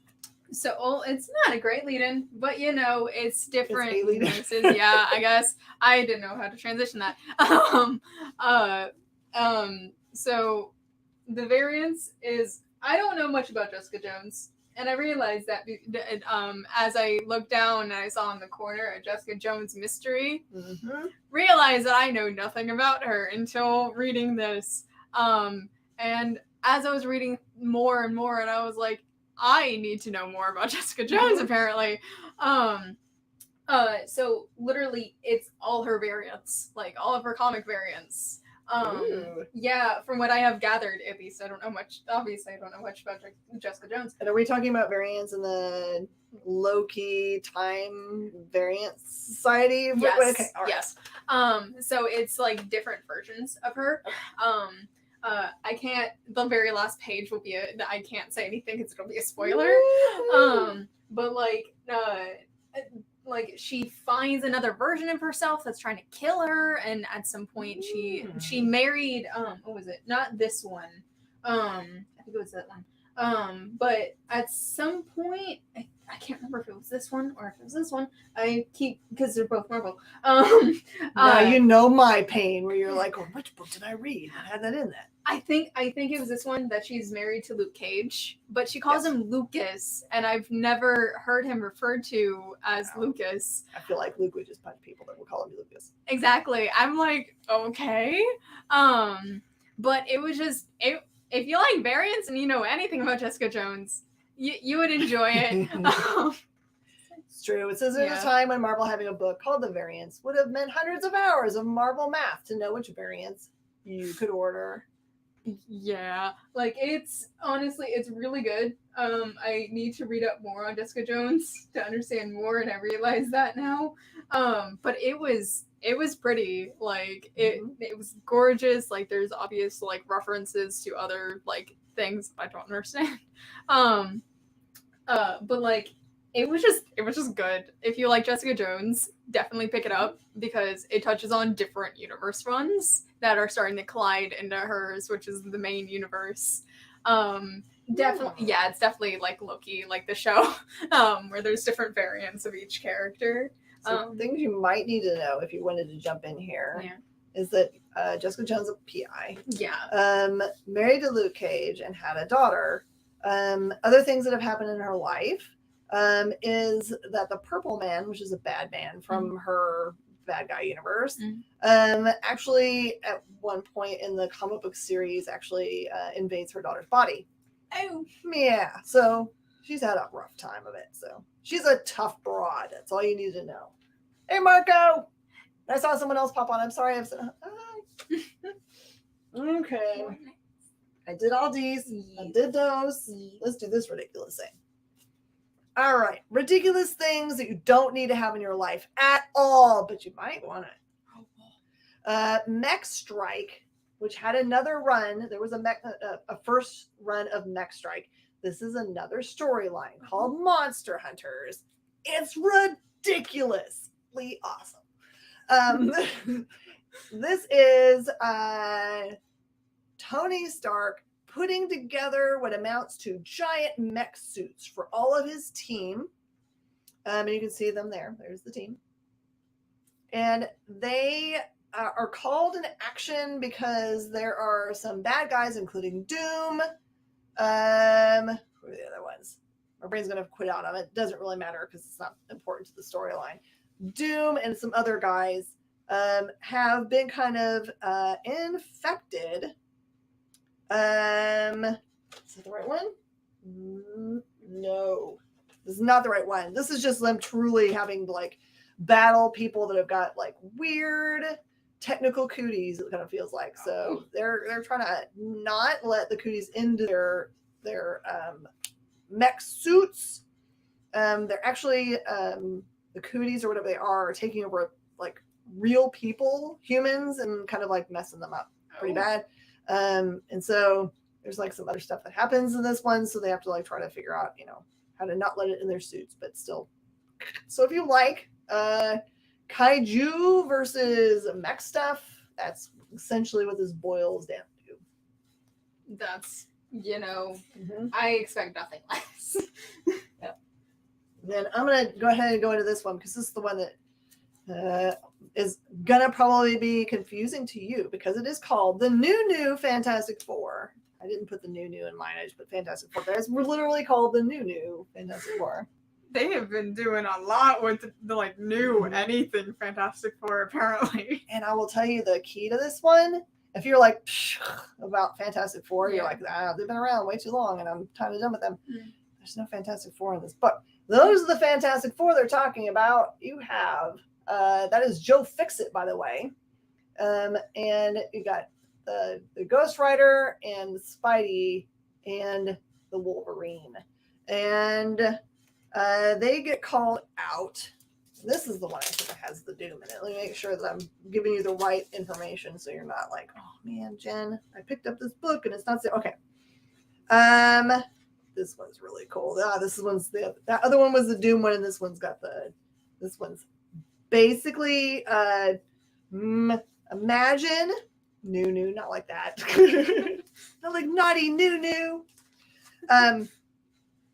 So it's not a great lead-in, but it's different. It's a lead-in. universes. Yeah, I guess I didn't know how to transition that. So the variance is, I don't know much about Jessica Jones, and I realized that as I looked down and I saw in the corner a Jessica Jones mystery, realized that I know nothing about her until reading this. And as I was reading more and more, and I was like, I need to know more about Jessica Jones, apparently. So literally it's all her variants, like all of her comic variants. Yeah, from what I have gathered, at least. I don't know much. Obviously, I don't know much about Jessica Jones. And are we talking about variants in the low-key time Variance Society? Yes. Okay, all right. Yes. So it's like different versions of her. I can't. The very last page will be I can't say anything because it'll be a spoiler. But like she finds another version of herself that's trying to kill her, and at some point she married what was it? Not this one. I think it was that one. But at some point I can't remember if it was this one or if it was this one. I keep, because they're both Marvel. Now you know my pain where you're like, oh, which book did I read? I had that in that. I think it was this one that she's married to Luke Cage, but she calls him Lucas, and I've never heard him referred to as Lucas. I feel like Luke would just punch people that would call him Lucas. Exactly. I'm like, okay. But it was just, if you like variants and you know anything about Jessica Jones, you would enjoy it. It's true. It says there's a time when Marvel having a book called The Variants would have meant hundreds of hours of Marvel math to know which variants you could order. Yeah, like it's really good. I need to read up more on Jessica Jones to understand more, and I realize that now. But it was pretty, like it was gorgeous. Like there's obvious like references to other like things I don't understand. But like it was just good. If you like Jessica Jones, definitely pick it up because it touches on different universe runs that are starting to collide into hers, which is the main universe. Definitely, yeah, it's definitely like Loki, like the show, where there's different variants of each character. So things you might need to know if you wanted to jump in here is that Jessica Jones, a PI, married to Luke Cage and had a daughter. Other things that have happened in her life is that the Purple Man, which is a bad man from her bad guy universe, actually at one point in the comic book series actually invades her daughter's body. Oh, yeah. So she's had a rough time of it. So she's a tough broad. That's all you need to know. Hey, Marco. I saw someone else pop on. I'm sorry. Okay. I did all these. I did those. Let's do this ridiculous thing. All right. Ridiculous things that you don't need to have in your life at all, but you might want it. Mech Strike, which had another run. There was a first run of Mech Strike. This is another storyline called Monster Hunters. It's ridiculously awesome. This is Tony Stark putting together what amounts to giant mech suits for all of his team. And you can see them there. There's the team. And they are called into action because there are some bad guys, including Doom. Who are the other ones? My brain's going to quit out on it. It doesn't really matter because it's not important to the storyline. Doom and some other guys have been kind of infected. Is that the right one? No, this is not the right one. This is just them truly having to like battle people that have got like weird technical cooties. It kind of feels like so they're trying to not let the cooties into their mech suits. They're actually the cooties or whatever they are taking over like real people, humans, and kind of like messing them up pretty bad. And so there's like some other stuff that happens in this one. So they have to like try to figure out, how to not let it in their suits, but still. So if you like kaiju versus mech stuff, That's essentially what this boils down to. That's, you know, Mhm. I expect nothing less. Then I'm going to go ahead and go into this one because this is the one that is going to probably be confusing to you because it is called the New Fantastic Four. I didn't put the new in mine. I just put Fantastic Four. It's literally called the New Fantastic Four. They have been doing a lot with the like new anything Fantastic Four, apparently. And I will tell you the key to this one. If you're like about Fantastic Four, you're like, they've been around way too long and I'm kind of done with them. There's no Fantastic Four in this book. Those are the Fantastic Four they're talking about. You have, that is Joe Fixit, by the way. And you got the Ghost Rider and the Spidey and the Wolverine. And they get called out. This is the one I think has the Doom in it. Let me make sure that I'm giving you the right information so you're not like, oh man, Jen, I picked up this book and it's not so okay. This one's really cool. This one's that other one was the Doom one, and this one's basically imagine new, not like that. Not like naughty new.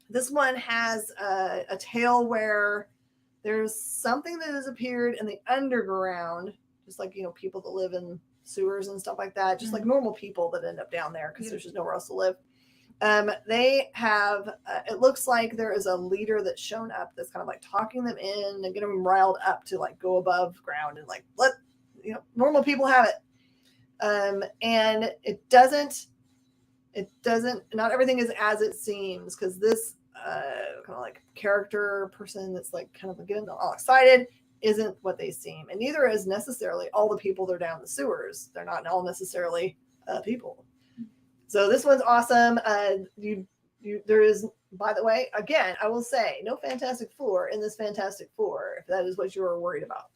This one has a tale where there's something that has appeared in the underground, just like, people that live in sewers and stuff like that, just like normal people that end up down there because there's just nowhere else to live. They have, it looks like there is a leader that's shown up that's kind of like talking them in and getting them riled up to like go above ground and like let, normal people have it. And it doesn't, not everything is as it seems because this kind of like character person that's like kind of getting all excited isn't what they seem. And neither is necessarily all the people that are down the sewers. They're not all necessarily people. So this one's awesome. There is, by the way, again, I will say no Fantastic Four in this Fantastic Four, if that is what you were worried about.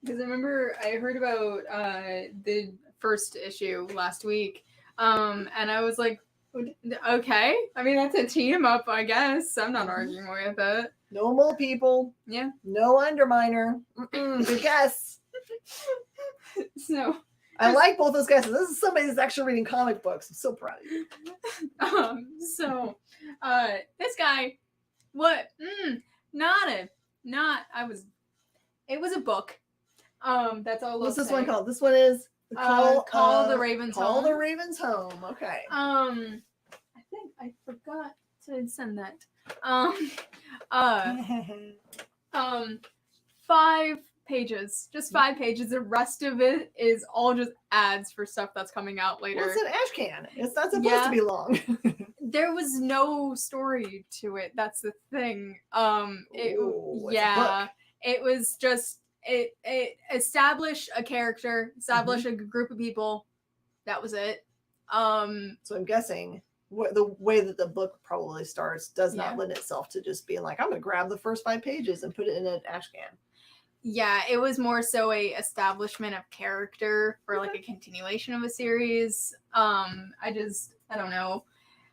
Because I remember I heard about the first issue last week, and I was like, okay. I mean, that's a team up, I guess. I'm not arguing with it. Normal people. Yeah. No Underminer. Good guess. So... I like both those guys. This is somebody that's actually reading comic books. I'm so proud of you. This guy, what? It was a book. That's all. What's this one called? This one is Call the Ravens Home. Call the Ravens Home. Okay. I think I forgot to send that. 5 pages, just 5 pages. The rest of it is all just ads for stuff that's coming out later. Well, it's an ash can. It's not supposed to be long. There was no story to it. That's the thing. It was just it established a character, established a group of people. That was it. So I'm guessing the way that the book probably starts does not lend itself to just being like, I'm going to grab the first 5 pages and put it in an ash can. Yeah, it was more so a establishment of character for like a continuation of a series. I don't know.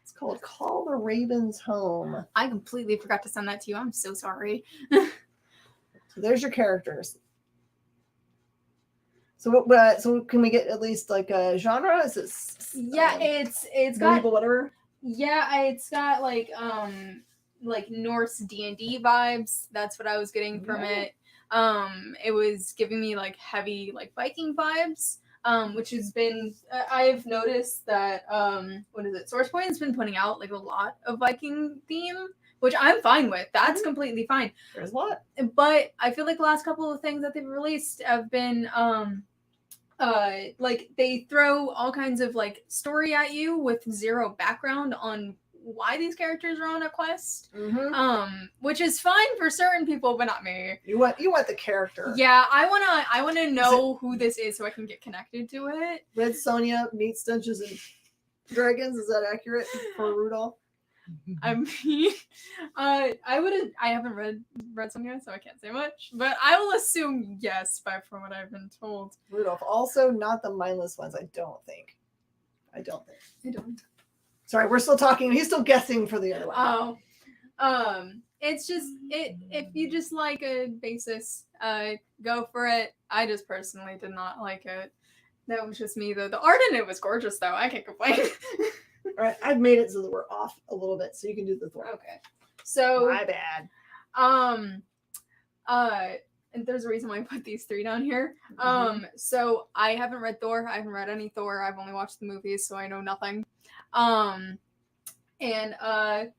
It's called Call the Ravens Home. I completely forgot to send that to you. I'm so sorry. So there's your characters. So can we get at least like a genre? Is it? It's got whatever. Yeah, it's got like Norse D&D vibes. That's what I was getting from it. It was giving me like heavy like Viking vibes, which has been I've noticed that SourcePoint has been putting out like a lot of Viking theme, which I'm fine with. That's completely fine. There's a lot. But I feel like the last couple of things that they've released have been like they throw all kinds of like story at you with zero background on why these characters are on a quest, which is fine for certain people, but not me. You want the character. Yeah, I wanna know who this is so I can get connected to it. Red Sonja meets Dungeons and Dragons. Is that accurate for Rudolph? I mean, I haven't read Sonja, so I can't say much, but I will assume yes, from what I've been told. Rudolph, also not the mindless ones. I don't think. I don't. Sorry, we're still talking. He's still guessing for the other one. Oh, it's just if you just like a basis, go for it. I just personally did not like it. That was just me though. The art in it was gorgeous though. I can't complain. All right, I've made it so that we're off a little bit, so you can do the Thor. Okay. So My bad. And there's a reason why I put these 3 down here. So I haven't read Thor. I haven't read any Thor. I've only watched the movies, so I know nothing. And I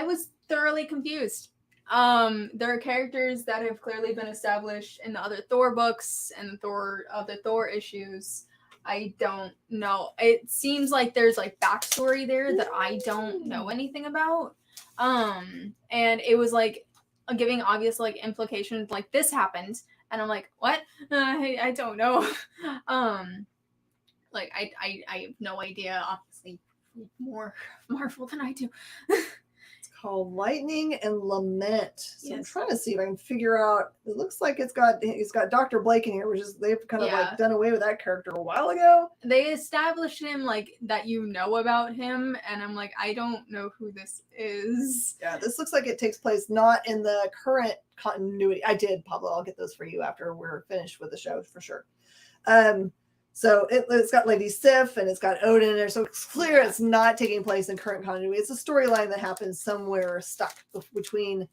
was thoroughly confused. There are characters that have clearly been established in the other Thor books and the Thor issues. I don't know. It seems like there's like backstory there that I don't know anything about. And it was like giving obvious like implications, like this happened, and I'm like, what? I don't know. Like I have no idea. Obviously, more Marvel than I do. It's called Lightning and Lament. So I'm Yes. trying to see if I can figure out. It looks like it's got Dr. Blake in here, which is they've kind of like done away with that character a while ago. They established him like that, you know about him, and I'm like, I don't know who this is. Yeah, this looks like it takes place not in the current continuity. I did, Pablo. I'll get those for you after we're finished with the show for sure. So it's got Lady Sif and it's got Odin in there. So it's clear it's not taking place in current continuity. It's a storyline that happens somewhere stuck between,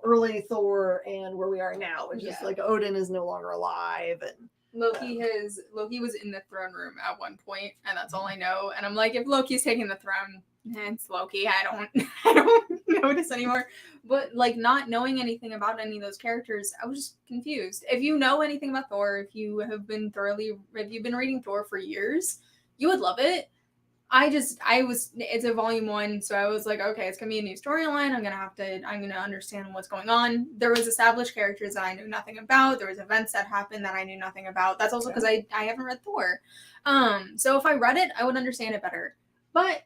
early Thor and where we are now, which is like Odin is no longer alive. And Loki was in the throne room at one point, and that's all I know. And I'm like, if Loki's taking the throne, it's Loki. I don't notice anymore. But like not knowing anything about any of those characters, I was just confused. If you know anything about Thor, if you've been reading Thor for years, you would love it. It's a volume 1, so I was like, okay, it's gonna be a new storyline. I'm gonna understand what's going on. There was established characters that I knew nothing about. There was events that happened that I knew nothing about. That's also because I haven't read Thor. So if I read it, I would understand it better. But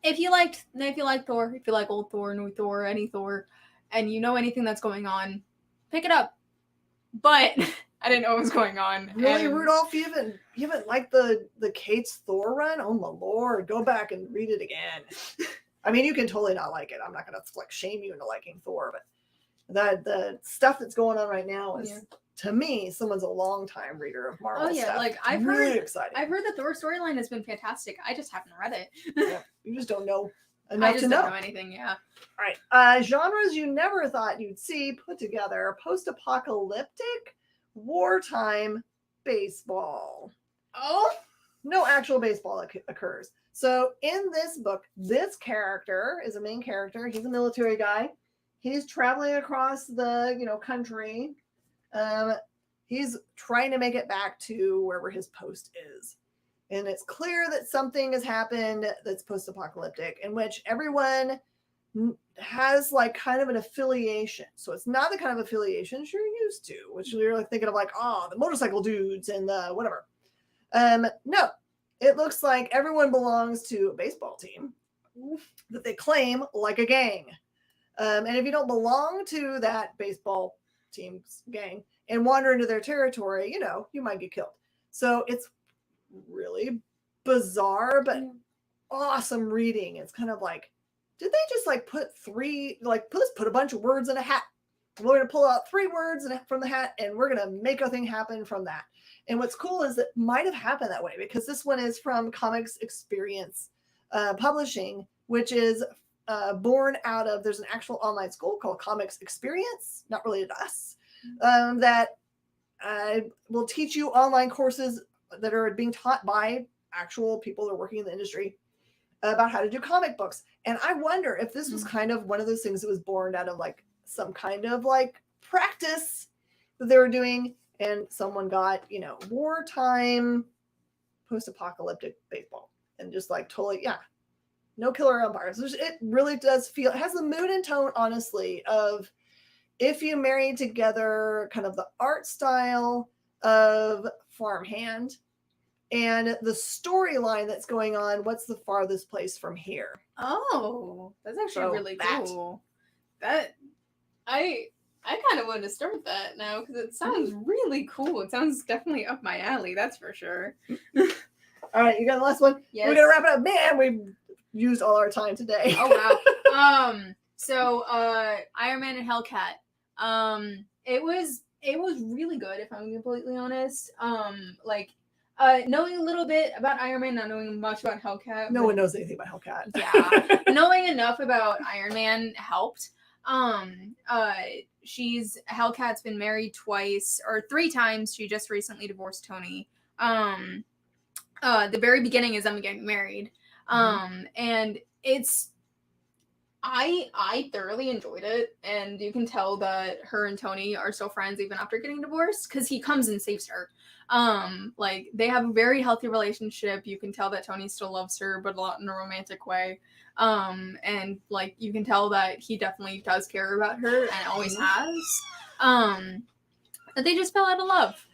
if you like Thor, if you like old Thor, new Thor, any Thor, and you know anything that's going on, pick it up. But I didn't know what was going on. Really, Rudolph, you haven't liked the Kate's Thor run? Oh my lord, go back and read it again. I mean, you can totally not like it. I'm not gonna like shame you into liking Thor, but the stuff that's going on right now is to me, someone's a long time reader of Marvel stuff. Like I've heard the Thor storyline has been fantastic. I just haven't read it. You just don't know enough to know. Don't know anything. Yeah. All right. Genres you never thought you'd see put together: post-apocalyptic, wartime, baseball. Oh, no actual baseball occurs. So in this book, this character is a main character. He's a military guy. He's traveling across the country. He's trying to make it back to wherever his post is. And it's clear that something has happened that's post-apocalyptic, in which everyone has like kind of an affiliation. So it's not the kind of affiliations you're used to, which you're like thinking of like, the motorcycle dudes and the whatever. No, it looks like everyone belongs to a baseball team that they claim like a gang. And if you don't belong to that baseball team's gang and wander into their territory, you might get killed. So it's really bizarre, but awesome reading. It's kind of like, did they just like put a bunch of words in a hat? We're going to pull out 3 words from the hat and we're going to make a thing happen from that. And what's cool is it might have happened that way because this one is from Comics Experience Publishing, which is born out of, there's an actual online school called Comics Experience, not related to us, that will teach you online courses that are being taught by actual people that are working in the industry about how to do comic books. And I wonder if this was kind of one of those things that was born out of like some kind of like practice that they were doing, and someone got, wartime post-apocalyptic baseball and just like totally, no killer umpires. It really does feel, it has the mood and tone, honestly, of if you marry together kind of the art style of Farmhand and the storyline that's going on, what's the farthest place from here? Oh, that's actually really cool. That I kind of want to start that now because it sounds really cool. It sounds definitely up my alley, that's for sure. All right, you got the last one? Yes. We're gonna wrap it up. Man, we've used all our time today. Oh wow. So Iron Man and Hellcat. It was really good, if I'm completely honest. Knowing a little bit about Iron Man, not knowing much about Hellcat. No one knows anything about Hellcat. Yeah, knowing enough about Iron Man helped. Hellcat's been married twice or 3 times. She just recently divorced Tony. The very beginning is them getting married. And I thoroughly enjoyed it, and you can tell that her and Tony are still friends even after getting divorced, because he comes and saves her. They have a very healthy relationship. You can tell that Tony still loves her, but a lot in a romantic way. And you can tell that he definitely does care about her and always has. That they just fell out of love.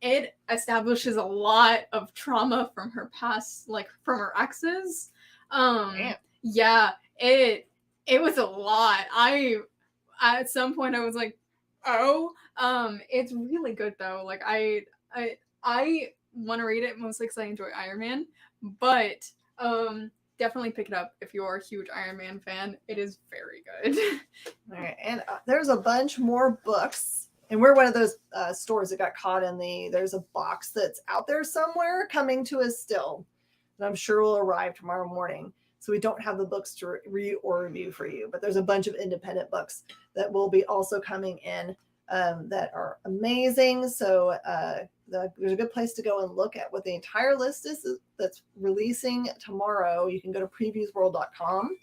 It establishes a lot of trauma from her past, from her exes. Yeah, it was a lot. At some point I was like, oh, it's really good though. I want to read it mostly because I enjoy Iron Man, but definitely pick it up if you're a huge Iron Man fan. It is very good. All right, and there's a bunch more books, and we're one of those stores that got caught in there's a box that's out there somewhere coming to us still, and I'm sure will arrive tomorrow morning. So we don't have the books to read or review for you, but there's a bunch of independent books that will be also coming in that are amazing. So there's a good place to go and look at what the entire list is that's releasing tomorrow. You can go to previewsworld.com.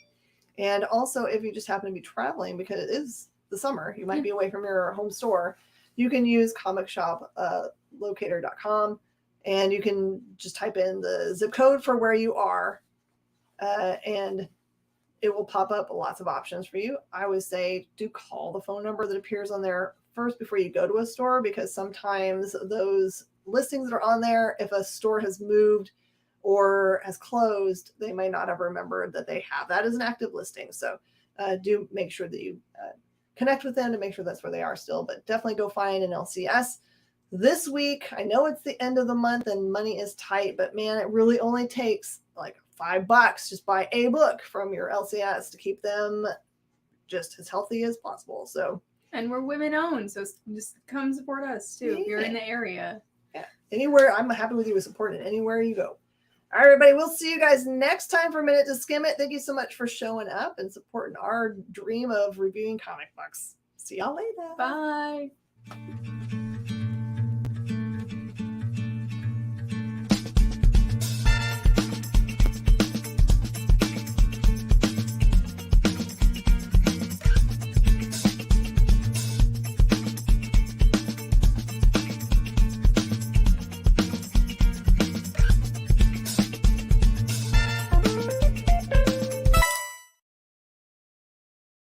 And also, if you just happen to be traveling, because it is the summer, you might be away from your home store, you can use comicshoplocator.com, and you can just type in the zip code for where you are, and it will pop up lots of options for you. I always say do call the phone number that appears on there first before you go to a store, because sometimes those listings that are on there, if a store has moved or has closed, they may not have remembered that they have that as an active listing. So do make sure that you connect with them to make sure that's where they are still, but definitely go find an LCS this week. I know it's the end of the month and money is tight, but man, it really only takes $5. Just buy a book from your LCS to keep them just as healthy as possible. So, and we're women owned, so just come support us too if you're in the area. Yeah, anywhere. I'm happy with you with supporting anywhere you go. All right, everybody, we'll see you guys next time for Minute to Skim It. Thank you so much for showing up and supporting our dream of reviewing comic books. See y'all later. Bye.